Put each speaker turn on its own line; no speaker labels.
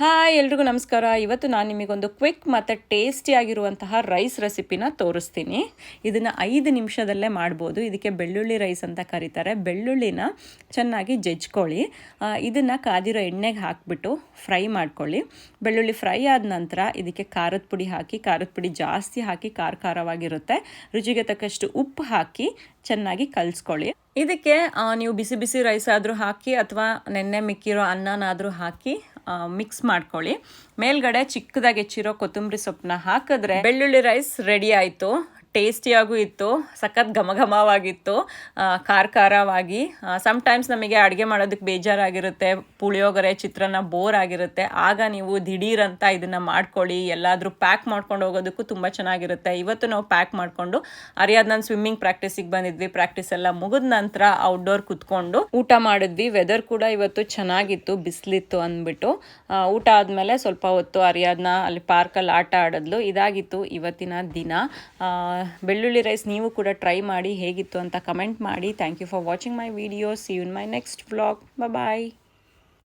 Hi ಎಲ್ರಿಗೂ ನಮಸ್ಕಾರ. ಇವತ್ತು ನಾನು ನಿಮಗೊಂದು ಕ್ವಿಕ್ ಮತ್ತು ಟೇಸ್ಟಿಯಾಗಿರುವಂತಹ ರೈಸ್ ರೆಸಿಪಿನ ತೋರಿಸ್ತೀನಿ. ಇದನ್ನು 5 ನಿಮಿಷದಲ್ಲೇ ಮಾಡ್ಬೋದು. ಇದಕ್ಕೆ ಬೆಳ್ಳುಳ್ಳಿ ರೈಸ್ ಅಂತ ಕರೀತಾರೆ. ಬೆಳ್ಳುಳ್ಳಿನ ಚೆನ್ನಾಗಿ ಜಜ್ಕೊಳ್ಳಿ. ಇದನ್ನು ಕಾದಿರೋ ಎಣ್ಣೆಗೆ ಹಾಕಿಬಿಟ್ಟು ಫ್ರೈ ಮಾಡ್ಕೊಳ್ಳಿ. ಬೆಳ್ಳುಳ್ಳಿ ಫ್ರೈ ಆದ ನಂತರ ಇದಕ್ಕೆ ಖಾರದ ಪುಡಿ ಹಾಕಿ, ಖಾರದ ಪುಡಿ ಜಾಸ್ತಿ ಹಾಕಿ ಖಾರವಾಗಿರುತ್ತೆ. ರುಚಿಗೆ ತಕ್ಕಷ್ಟು ಉಪ್ಪು ಹಾಕಿ ಚೆನ್ನಾಗಿ ಕಲಿಸ್ಕೊಳ್ಳಿ. ಇದಕ್ಕೆ ನೀವು ಬಿಸಿ ಬಿಸಿ ರೈಸ್ ಆದರೂ ಹಾಕಿ ಅಥವಾ ನೆನ್ನೆ ಮಿಕ್ಕಿರೋ ಅನ್ನನಾದರೂ ಹಾಕಿ ಮಿಕ್ಸ್ ಮಾಡ್ಕೊಳ್ಳಿ. ಮೇಲ್ಗಡೆ ಚಿಕ್ಕದಾಗಿ ಹೆಚ್ಚಿರೋ ಕೊತ್ತಂಬರಿ ಸೊಪ್ಪನ್ನ ಹಾಕಿದ್ರೆ ಬೆಳ್ಳುಳ್ಳಿ ರೈಸ್ ರೆಡಿ ಆಯಿತು. ಟೇಸ್ಟಿಯಾಗೂ ಇತ್ತು, ಸಖತ್ ಘಮಘಮವಾಗಿತ್ತು, ಖಾರವಾಗಿ. ಸಮ್ಟೈಮ್ಸ್ ನಮಗೆ ಅಡುಗೆ ಮಾಡೋದಕ್ಕೆ ಬೇಜಾರಾಗಿರುತ್ತೆ, ಪುಳಿಯೋಗರೆ ಚಿತ್ರಾನ್ನ ಬೋರ್ ಆಗಿರುತ್ತೆ. ಆಗ ನೀವು ದಿಢೀರಂತ ಇದನ್ನು ಮಾಡ್ಕೊಳ್ಳಿ. ಎಲ್ಲಾದರೂ ಪ್ಯಾಕ್ ಮಾಡ್ಕೊಂಡು ಹೋಗೋದಕ್ಕೂ ತುಂಬ ಚೆನ್ನಾಗಿರುತ್ತೆ. ಇವತ್ತು ನಾವು ಪ್ಯಾಕ್ ಮಾಡಿಕೊಂಡು ನಾನು ಸ್ವಿಮ್ಮಿಂಗ್ ಪ್ರಾಕ್ಟೀಸಿಗೆ ಬಂದಿದ್ವಿ. ಪ್ರಾಕ್ಟೀಸ್ ಎಲ್ಲ ಮುಗಿದ ನಂತರ ಔಟ್ಡೋರ್ ಕುತ್ಕೊಂಡು ಊಟ ಮಾಡಿದ್ವಿ. ವೆದರ್ ಕೂಡ ಇವತ್ತು ಚೆನ್ನಾಗಿತ್ತು, ಬಿಸಿಲಿತ್ತು ಅಂದ್ಬಿಟ್ಟು. ಊಟ ಆದಮೇಲೆ ಸ್ವಲ್ಪ ಹೊತ್ತು ಅರಿಯಾದ್ನ ಅಲ್ಲಿ ಪಾರ್ಕಲ್ಲಿ ಆಟ ಆಡಿದ್ಲು. ಇದಾಗಿತ್ತು ಇವತ್ತಿನ ದಿನ. ಬೆಳ್ಳುಳ್ಳಿ ರೈಸ್ ನೀವು ಕೂಡ ಟ್ರೈ ಮಾಡಿ ಹೇಗಿತ್ತು ಅಂತ ಕಮೆಂಟ್ ಮಾಡಿ. Thank you for watching my video. See you in my next vlog. Bye.